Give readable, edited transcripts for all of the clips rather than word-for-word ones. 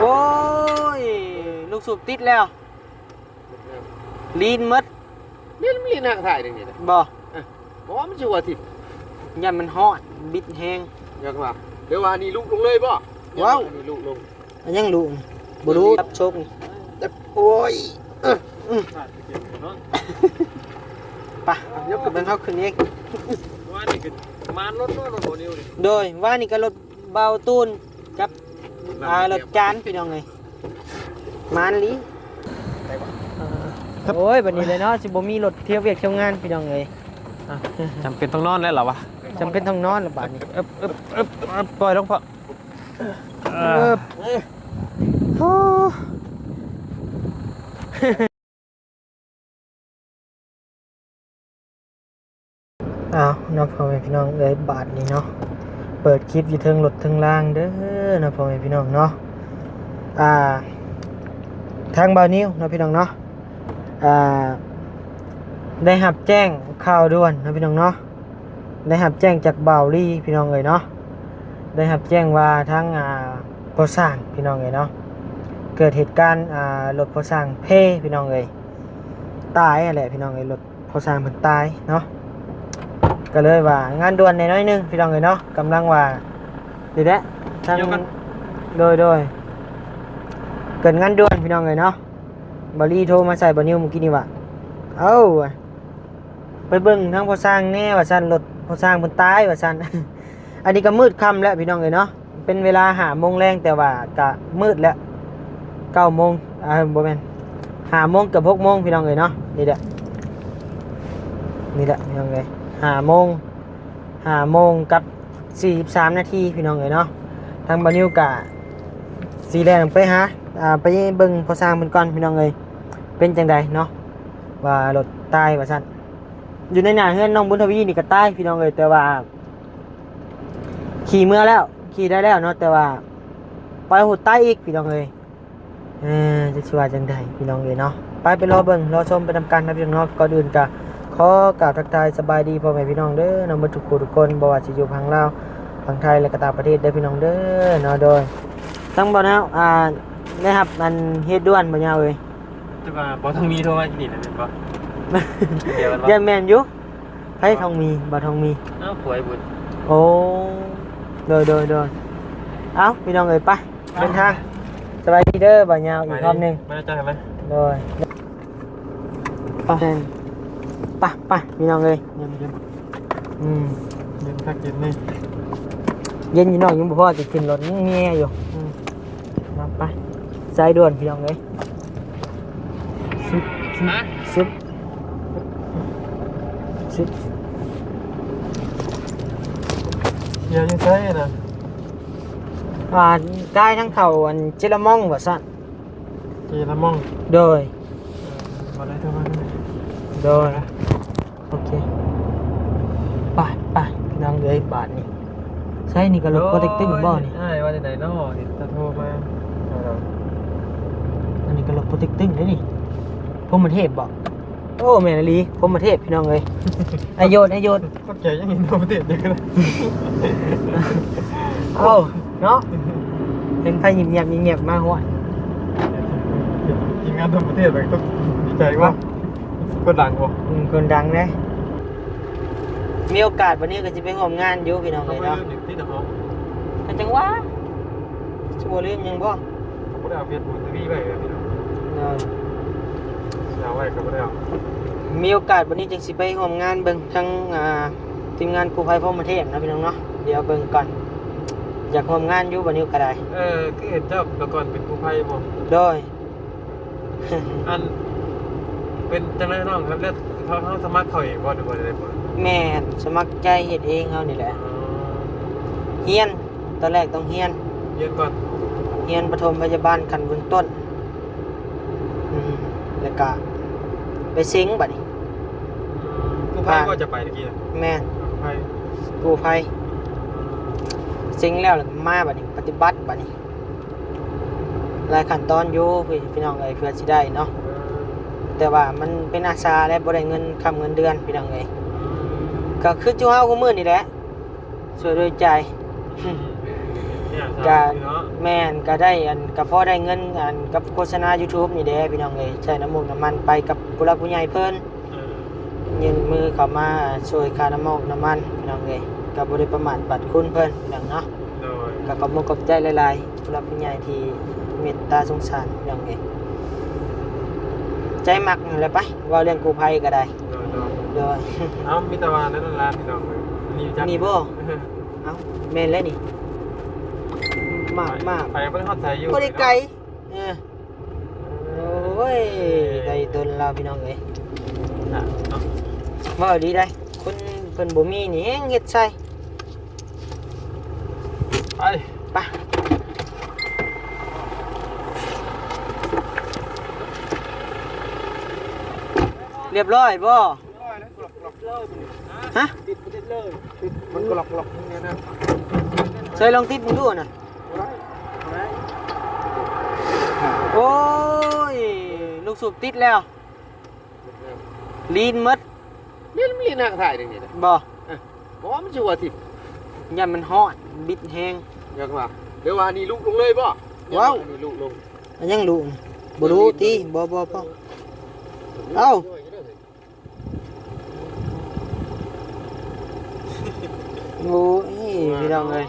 โอ้ยลูกสูบติดแล้วลีนมัดนี่มันลีนห่างถ่ายนี่นะ บ่บอกว่ามันชัวร์ทิพย์ยันมันฮอดบิดแห้ง ยังว่าเดี๋ยวว่านี่ลูกลงเลยป่ะว้าวนี่ลูกลง อันยังรู้บ่รู้รับโชคนี่ แต่โอ้ยปะยกกับเบิ่งเฮาขึ้นเอง ว่านี่คือมารถโหนิ้วนี่ โดยว่านี่ก็รถเบาตูนกับรถจานพี่น้องไงมานลีโอ้ยบัดนี้เลยเนาะสิบ่มีรถเที่ยวเวียกเที่ยวงานพี่น้องเอ้ย จำเป็นต้องนอนแล้วเหรอวะ จำเป็นต้องนอนละบาดนี้ ปล่อยลงพอ โอ้อ้าวน้องพ่อแม่พี่น้องเอ้ยบาทนี้เนาะเปิดคลิปอยู่เทิงรถเทิงล่างเด้อน้องพ่อแม่พี่น้องเนาะทางบ่าวนิ้วน้องพี่น้องเนาะได้รับแจ้งข่าวด่วนน้องพี่น้องเนาะได้รับแจ้งจากบ่าวลี่พี่น้องเอ้ยเนาะได้รับแจ้งว่าทางพอสร้างพี่น้องเอ้ยเนาะเกิดเหตุการณ์รถพอสร้างเพพี่น้องเอ้ยตายอะไรพี่น้องเอ้ยรถพอสร้างเพิ่นตายเนาะก็เลยว่างานด่วนน้อยนึงพี่น้องเอ้ยเนาะกำลังว่าดีแหละทางโดยเกิดงานด่วนพี่น้องเอ้ยเนาะบ่าวลี่โทรมาใส่บ่าวนิ้วเมื่อกี้นี่ว่าเอ้าไปเบิ่งทางพอสร้างแน่ว่าซั่นรถพอสร้างเพิ่นตายว่าซั่น อันนี้ก็มืดค่ำแล้วพี่น้องเอ้ยเนาะเป็นเวลา5 โมงแรงแต่ว่าก็มืดแล้ว9 โมงบ่แม่น5 โมงกับ6 โมงพี่น้องเอ้ยเนาะนี่แหละพี่น้องเอ้ย5 โมงกับ43 นาทีพี่น้องเอ้ยเนาะทางบ่าวนิวก็สิแล่นไปหาไปเบิ่งพอสร้างเพิ่นก่อนพี่น้องเอ้ยเป็นจังไดเนาะว่ารถตายว่าซั่นอยู่ในหน้าเฮือนน้องบุญทวีนี่ก็ตายพี่น้องเอ้ยแต่ว่าขี่เมื่อแล้วขี่ได้แล้วเนาะแต่ว่าไปหุดใต้อีกพี่น้องเอ้ยจะชื่อว่าจังไดพี่น้องเอ้ยเนาะไปรอเบิ่งรอชมไปทำการนะพี่น้องเนาะก่อนอื่นก็ขอกราบทักทายสบายดีพ่อแม่พี่น้องเด้อน้องทุกคนบ่ว่าสิอยู่ฝั่งลาวฝั่งไทยและก็ต่างประเทศเด้อพี่น้องเด้อเนาะโดยทั้งบ่แล้วได้รับมันเฮ็ดด่วนบ่ยาวเอ้ย จะมาบอทองมีโทรมาที่นี่นะเป็นปะเดี๋ยวกัน ยันแม่นอยู่ไผทองมีบ่ทองมี เอ้าป่วยบุญ โอ้โดยเอ้าพี่น้องเอ้ยไปเดินทางสบายดีเด้อบ่าวยาวอีกรอบหนึง มาจ้าเห็นไหม โดยไปพี่น้องเอ้ย เย็น เย็น พักเย็นนี่ เย็นอยู่น้องยังบ่พอจะขึ้นรถยังแง่อยู่มาไปสายด่วนพี่น้องเอ้ยซึบ เดี๋ยวยังใช่นะ ได้ทั้งเข่าอันเจลามองว่าซั่น เจละมอง โดย มาได้เท่าไหร่ โอเคไปพี่น้องเอ้ยบาทนี่ใช่นี่ก็รถโปรเทคตึ้งบ่นี่ ใช่ว่าไหนนอเห็นจะโทรมา อันนี้ก็รถโปรเทคตึ้งเด้นี่พรหมเทพบ่โอ้แม่นอีหลีพรหมเทพพี่น้องเอ้ยไอโยน ก็ใจยังเห็นโทรมาติดอยู่เลย เอ้าเนาะเป็นไฟเงียบมาหัว ทีมงานทั่วประเทศแบบต้องดีใจว่าคนดังวะ คนดังเด้มีโอกาสวันนี้ก็จะไปร่วมงานอยู่พี่น้อง เขา เอ้ย ไม่ เนาะ ลืมที่นะเขา แต่จังหวะสิบ่ลืมหยังบ่ เขาไม่ได้เอาเฟซบุ๊กทีวีไปเลยพี่น้อง เออ เอาไว้เขาไม่ได้เอา มีโอกาสวันนี้จึงสิไปร่วมงานเบิ่งทั้งทีมงานกู้ภัยพรหมเทพนะพี่น้องเนาะเดี๋ยวเบิ่งก่อนอยากร่วมงานอยู่วันนี้ก็ได้ คือเห็นเจ้าแต่ก่อนเป็นกู้ภัยบ่ โดย อันเป็นจังไรน้องครับแล้วเขาสมัครเขาเองบ่หรือว่าอะไรบ่ แม่นสมัครใจเฮ็ดเองเฮานี่แหละเฮียนตอนแรกต้องเฮียน เรียนก่อน เฮียนปฐมพยาบาลขั้นเบื้องต้นแล้วก็ไปซิงบัดนี้ กู้ภัยก็จะไปเมื่อกี้นะ แม่น กู้ภัย กู้ภัยซิงแล้วก็มาบัดนี้ปฏิบัติบัดนี้หลายขั้นตอนอยู่พี่น้องเอ้ยเพื่อสิได้เนาะแต่ว่ามันเป็นอาสาและบ่ได้เงินค้ำเงินเดือนพี่น้องเอ้ยก็คือจุเฮากูมื้อนี่แหละช่วยด้วยใจ โอเค เนี่ย ก็ เนาะ แม่นก็ได้อันก็พอได้เงินอันกับโฆษณา YouTube นี่แหละพี่น้องเอ้ยใช้น้ำมูกน้ำมันไปกับผู้หลักผู้ใหญ่เพิ่น ยืนมือเข้ามาช่วยค่าน้ำมันน้ำมันพี่น้องเอ้ยก็บ่ได้ประมาทบัดคุณเพิ่นพี่น้องเนาะ โดย ก็ขอบคุณขอบใจหลายๆผู้หลักผู้ใหญ่ที่เมตตาสงสารพี่น้องเอ้ยใจมักนั่นแหละไปเว่าเรื่องกู้ภัยก็ได้ โดยโดย เด้อ เอ้ามีตะวันนั่นแหละพี่น้องเลยนี่จัก นี่บ่เอ้าแม่นแล้วนี่มากมาก ไปเพิ่นฮอดใจอยู่ บ่ได้ไกลเออโอ้ยได้ดนเราพี่น้องเอ้ย อ่ะเนาะ ว่าดีได้คนเพิ่นบ่มีนี่แฮงเฮ็ดใส่ ไป ไปเรียบร้อยบ่ฮะ ติดประเด็นเลยติดมันกรอกเนี่ยนะ ใส่ลองติดมึงดูน่ะโอ้ยลูกสูบติดแล้วลีนหมด นี่มันมีหน้าถ่ายได้ไง บ่ บอกว่ามันชัวร์ทิ ยามมันฮอดบิดแฮง อยากว่าเดี๋ยวว่านี่ลูกลงเลยป่ะ ว้าว นี่ลูกลง อันยังรู้บ่รู้ติบ่พ่อเอ้าโอ้ยพี่น้องเอ้ย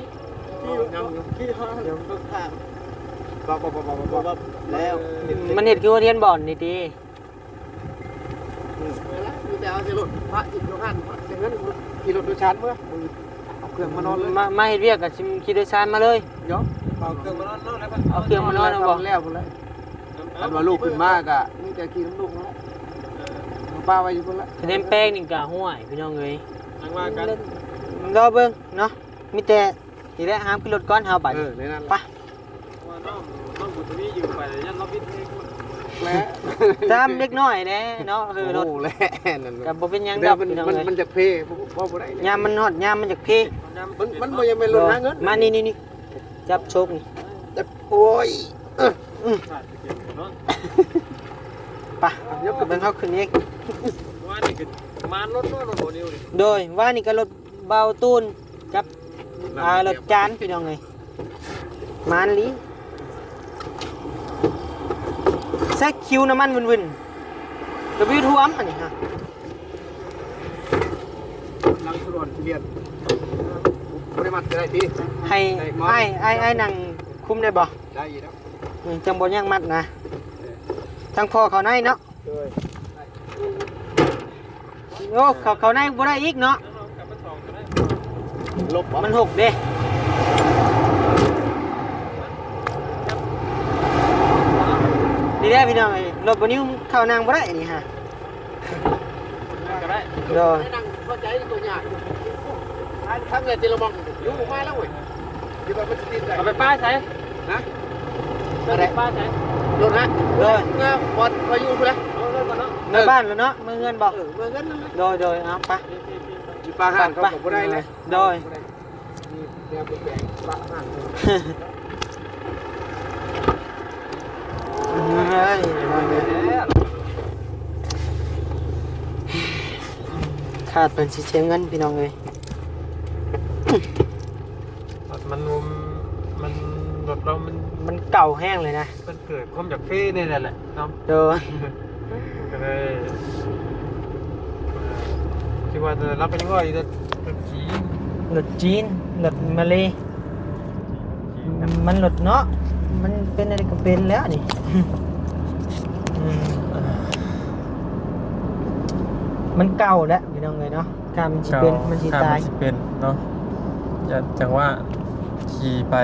ที่ห้าเดี๋ยวก็ข้ามบับแล้ว มันเฮ็ดคือว่าเรียนบ่อนนี่ติ มีแต่เอาสิรถพระจิตโยหันอย่างนั้นขี่รถโดยสารเมื่อเอาเครื่องมานอนเลย มาเฮ็ดเวียกกับขี่โดยสารมาเลย เดี๋ยว เอาเครื่องมานอนแล้ว เอาเครื่องมานอนเอาบ่ แล้วพุ่นเลยอันว่าลูกขึ้นมากอะมีแต่ขี่น้ำลูกนั่นแหละป้าไว้อยู่พุ่นละ คะแนนแป้งนี่ก็ห่วยพี่น้องเอ้ย ทางว่ากัน รอเบิ่งเนาะมีแต่นี่แหละห้ามขึ้นรถก่อนเฮาไป ในนั้น ไป ว่าน้องบุตรนี้อยู่ไปยันเราบิดเอง แล้ว ตามเล็กน้อยแน่เนาะคือรถ โอ้แล้วนั่น ก็บ่เป็นหยัง เดี๋ ด ย อ ว กพี่น้องเอ้ย มันจะเพบ่บ่ได้ ยามมันฮอดยามมันจากเพ มันบ่ยังเป็นรถหาเงิน มานี่จับโชคนี่ แต่โอ้ย ไปเดี๋ยวเบิ่งเฮาขึ้นเอง ว่านี่คือมารถโหนิวดิ โดยว่านี่ก็รถเบาตูนกับรถจานพี่น้องเอ้ยมานลีแซกคิวน้ำมันวุ่นๆกระบิวท่วมอันนี้ฮะ ลังสุรนเรียนบ่ได้มัดได้ที ให้ไอ้นั่งคุมได้บ่ ได้อยู่แล้ว จังบ่ยังมัดนะทั้งพ่อเขาในเนาะโอ้เขาในบ่ได้อีกเนาะ ลบ มันหกเด้ดีได้พี่น้องไอ้รถบ่นิ้วเข้านางบ่ได้นี่ฮะ ก็ได้ โดย นั่งเข้าใจตัวใหญ่ทั้งเนี่ยจิรมองอยู่มาแล้วเว้ยคิดว่ามันจะติดได้ เอาไปป้าใช้ นะ อะไรป้าใช้ รถฮะ โดย งาบอลพายุพุ่นละ เอาเรื่องก่อนเนาะ ในบ้านแล้วเนาะมือเงินบ่ เมื่อเงินนั่นแหละ โดยเอาไป มีปลาห่านเขาก็บ่ได้เลย โดย นี่แนวเป็นแปลงปลาห่าน เฮ้ยขาดเป็นสิเสียเงินพี่น้องเอ้ย มันรถเรามัน มันเก่าแห้งเลยนะ มันเกิดความจากเฟ่นี่แหละเนาะ โดย ก็เลยคิดว่าจะรับไปยังไงจะขี่ รถจีนรถมาเลมันรถเนาะมันเป็นอะไรก็เป็นแล้วนี่ อืมมันเก่าแล้วพี่น้องเลยเนาะการมันสิเป็นมันสิตาย มันเป็นเนาะจังว่าขี่ไป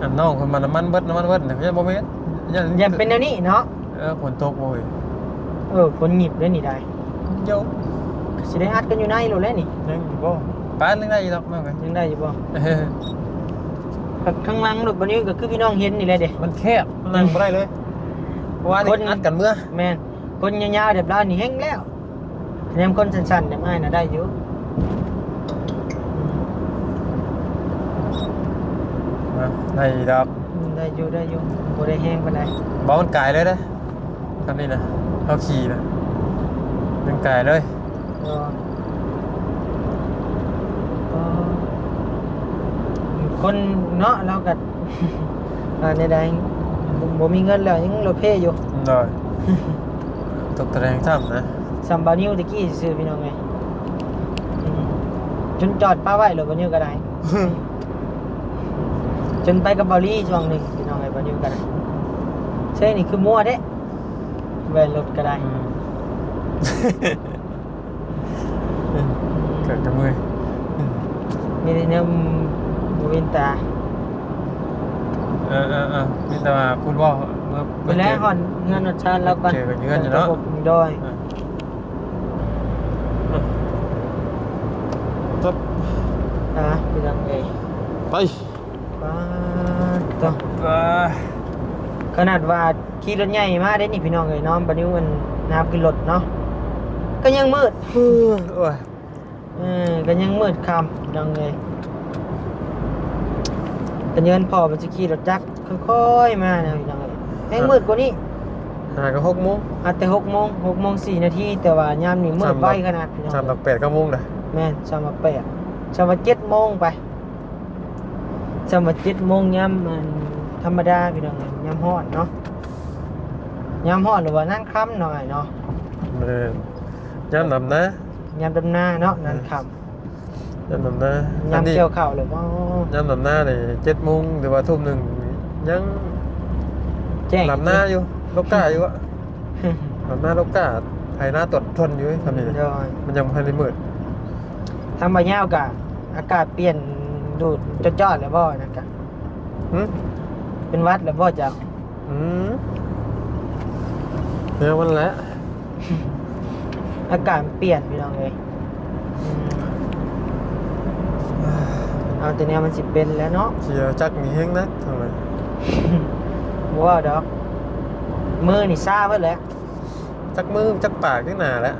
อันน้องคนมันน้ำมันเบิดเนี่ยพี่โมเมนต์ อย่าเป็นแนวนี้เนาะ ฝนตกโอ้ย คนหยิบได้นี่ได้ เจ้า สิได้อัดกันอยู่ในโลดแล้วนี่ ยังอยู่บ่ป้านนึงได้อีหรอกมั้งไง ยังได้อยู่บ่ข้างหล่างรถบันนี้ก็คือพี่น้องเห็นนี่แหละเด้ มันแคบมันนั่งบ่ได้เลยเพราะว่านี่อัดกันเมื่อ แม่นคนยาวๆเรียบร้อยนี่แห้งแล้วแนมคนสั้นๆแบบง่ายน่ะได้อยู่ ได้ดอก ได้อยู่บ่ได้แห้งปานใด บ่มันกายเลยนะคันนี้นะเขาขี่นะมันกายเลย ก็ค คนเนาะเราก็ ในใดๆบ่มีเงินแล้วยังรถเพอยู่ ได้ตกตะแรงซ้ำนะ ซัมบานิวตะกี้ซื้อพี่น้องไงจนจอดป้าไว้รถบานิวก็ได้ จนไปกับบาลี่ช่วงหนึงพี่น้องไงบานิวก็ได้ใช่นี่คือมั่วเด้แวนรถก็ได้ เกิดกับมือ นี่เนี่ยบ่เว้นตา นี่แต่ว่าพูดว่าเมื่อ ไปแล้วก่อนเงินรถชาติแล้วก่อน เจอกันเงินอยู่เนาะ ดอย ครับ พี่น้องเอ้ย ไป ป้าต่อขนาดว่าขี่รถใหญ่มาได้นี่พี่น้องเอ้ยเนาะบัดนี้มันน้ำขึ้นรถเนาะก็ยังมืด โอ้ย ก็ยังมืดค่ำพี่น้องเอ้ยแต่เงินพอมันจะขี่รถจักรค่อยๆมานะพี่น้องเอ้ยแห้งมืดกว่านี้ หาก็6 โมง อาจแต่6 โมง 6 โมง 4 นาทีแต่ว่ายามนี้มืดไวขนาดพี่น้อง 3 8 9 โมงเด้อ แม่นสาม8สาม7 โมงไปสาม7 โมงยามมันธรรมดาพี่น้องเอ้ยยามฮ้อนเนาะยามฮ้อนหรือว่านั่งค่ำหน่อยเนาะ ย้ำนำนะ ยามดำนาเนาะนั่งค่ ย้ำนำนะ ำยามเกี่ยวข้าวหรือว่า ย้ำนำหน้านี่7 โมงหรือว่าทุ่มหนึ่งยัง แจ้ง นำหน้าอยู่ลกกาอยู่อะนำหน้าลกกาไทยหน้าตดทนอยู่ทำนี่ เดี๋ยว มันยังพันได้มืด ทำใบยาวกะอากาศเปลี่ยนดูดจอดๆเลยบ่นะกะ หืม เป็นหวัดเลยบ่จ้ะ อืมเนี่ยมันแหละ อากาศเปลี่ยนพี่น้องเลยเอาแต่เนี้ยมันสิเป็นแล้วเนาะ เชียร์จักมีแห้งนักทำไม บ่ว่าดอกมือนี่ซ่าเบิดแล้ว จักมือจักปากจักหนาแล้ว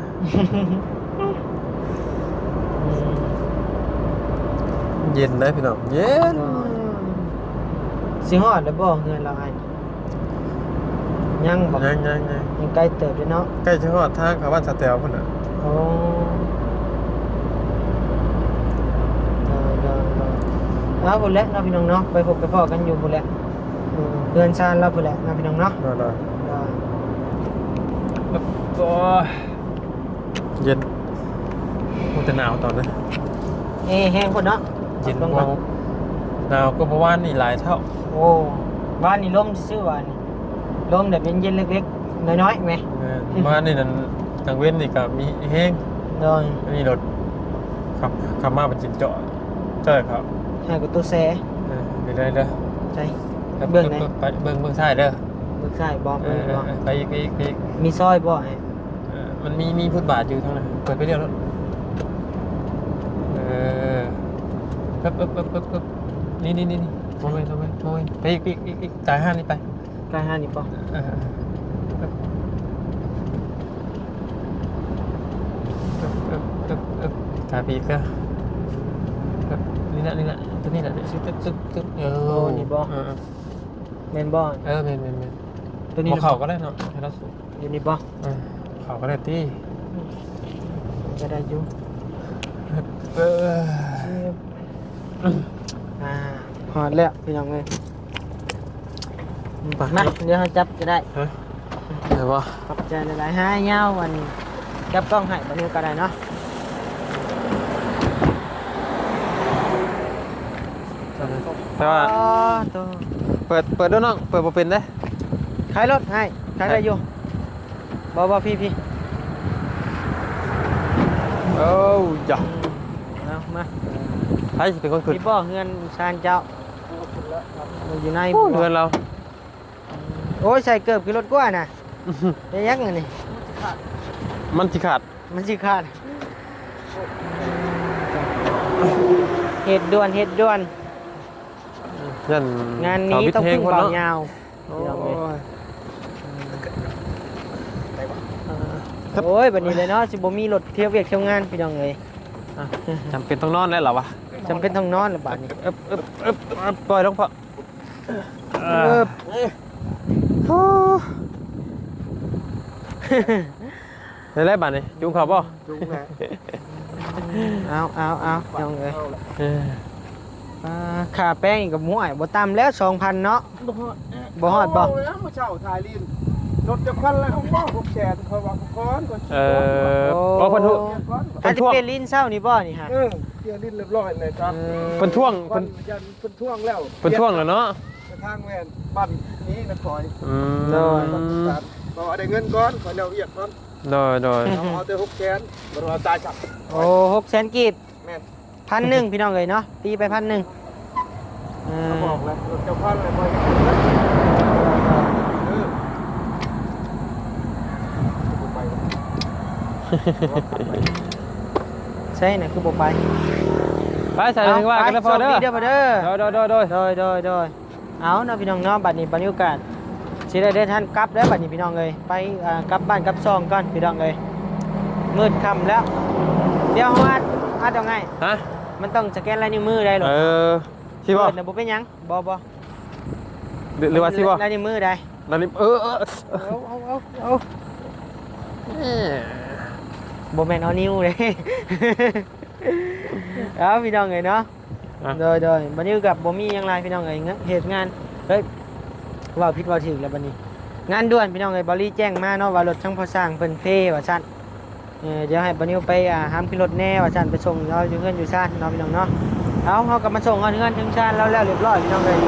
เย็นนะพี่น้องเย็น สิฮอดแล้วบ่เงินเราให้ยังบ่ ยัง ใกล้เติบด้วยเนาะ ใกล้จะฮอดทางเขาบ้านสะแตวพุ่นน่ะ โอ้เอาพุ่นแหละเนาะพี่น้องเนาะไปพบไปพ้อกันอยู่พุ่นแหละเพื่อนชาญเราพุ่นแหละเนาะพี่น้องเนาะ ได้ ได้ ก็เย็นมันจะหนาวตอนนั้น แห้งพุ่นเนาะ เย็นกว่าหนาวก็เพราะว่านี่หลายเท่า โอ้บ้านนี่ลมซื่อๆว่านี่ลมแบบเย็นๆเล็กๆน้อยๆไหม บ้านนี่นั่นกลางเว้นนี่ก็มีแห้ง โดย มีรถขับมาเป็นจินเจาะเจ้าครับ ให้กูตัวแซ่ ไปเลยเด้อ ใจเบิ่งไหน ไปเบิ่งซ้ายเด้อ เบิ่งซ้ายบ่ ไปอีก มีซอยบ่ให้ มันมีฟุตบาทอยู่ทางนั้นเปิดไปเดียวแล้วปึ๊บนี่โทรไปอีกจ่าย5นี่ไป ใกล้5นี่บ่ จ่ายปีกก็นี่แหละตัวนี้แหละตึ๊บแม่นบ่ เมน ตัวนี้ เข่าก็ได้เนาะให้เราสูง อยู่นี่บ่ เข่าก็ได้ตี้ ก็ได้อยู่ฮอดแล้วพี่น้องเอ้ยมาเดี๋ยวเฮาจับก็ได้ เดี๋ยวว่า ขอบใจหลายๆให้ยาววันจับกล้องให้บัดนี้ก็ได้เนาะ แต่ว่า ตัว เปิดด้วยน้องเปิดบ่เป็นเด้ ขายรถให้ขายได้อยู่บ่พี่ โอ้ยะ เอามา ใครสิเป็นคนขึ้น พี่บ่เงินชานเจ้าอยู่ใน โอ้เงินเรา โอ้ยใส่เกือบขึ้นรถกว่าน่ะได้ยักเงินนี่ มันสิขาด มันสิขาดเหตุด่วน ยัน งานนี้ต้องพึ่งเบายาว โอ้ย โอ้ยบัดนี้เลยเนาะสิบ่มีรถเที่ยวเวียกเที่ยวงานพี่น้องเอ้ย จำเป็นต้องนอนแล้วเหรอวะ จำเป็นต้องนอนแล้วบัดนี้ ปล่อยลงพอได้บัตรนี่จุ้งเขาป่ะ เอาพี่น้องเอ้ย ค่าแป้งอีกกับหมูอ้ายบ่ต่ำแล้ว 2,000 เนาะ บ่ฮอดบ่ เอาแล้วเช่าถ่ายลินรถจะควันแล้วเขาบอก600,000เขาว่าก้อนก่อน บ่เพิ่นทุ อาจจะเป็นลิ้นเช้านี่บ่นี่ฮะ เตียลินเรียบร้อยเลยครับ เพิ่นท่วง เพิ่ เพิ่ น น ท่วงแล้ว เพิ่นท่วงแล้วเนาะ ทางแวนบ้านนี้นะคอย บอกได้เงินก่อนขอเร็วเอียดก่อน โดย เอาแต่600,000บ่เอาตายจับ โอ้600,000กีบ แม่น 1,000พี่น้องเอ้ยเนาะตีไป 1,000อื เขา ม บอกแล้วรถเจ้าพันเลยบ่ไป ใช่น่ะคือบ่ไป ไปใส่ถึงว่ากันแล้วพอเด้อ โชคเด้อพอเด้อ โดย โดยเอาเนาะพี่น้องเนาะบัดนี้บรรยากาศสิได้เดินทางกลับแล้วบัดนี้พี่น้องเอ้ยไปกลับบ้านกลับซองก่อนพี่น้องเอ้ยมืดค่ำแล้วเดี๋ยวอัดเอาไง ฮะ มันต้องสแกนลายนิ้วมือได้หรอ สิบ่ เปิดน่ะบ่เป็นหยังบ่ หรือว่าสิบ่ ลายนิ้วมือได้ นั่นนี่เอาบ่แม่นเอานิ้วเลย เอาพี่น้องเอ้ยเนาะโดยบัดนี้กับบ่มีหยังไรพี่น้องเอ้ยเหตุงานเฮ้ยว่าผิดว่าถูกแล้วบัดนี้ งานด่วนพี่น้องเอ้ยบริแจ้งมาเนาะว่ารถช่างพอสร้างเพิ่นเพว่าซั่นเดี๋ยวให้บ่นิวไปหามขึ้นรถแน่ว่าซั่นไปส่งเราอยู่เฮือนอยู่ซ่านเนาะพี่น้องเนาะเอาเฮาก็มาส่งเฮือนถึงซ่านแล้วเรียบร้อยพี่น้องเอ้ย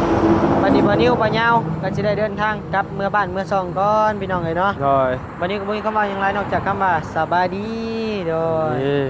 บัดนี้บ่นิวบ่ยาวก็สิได้เดินทางกลับเมื่อบ้านเมื่อซ่องก่อนพี่น้องเอ้ยเนาะ โดย บัดนี้ก็บ่มีคำว่าหยังไรนอกจากคำว่าสบายดีโดย นี่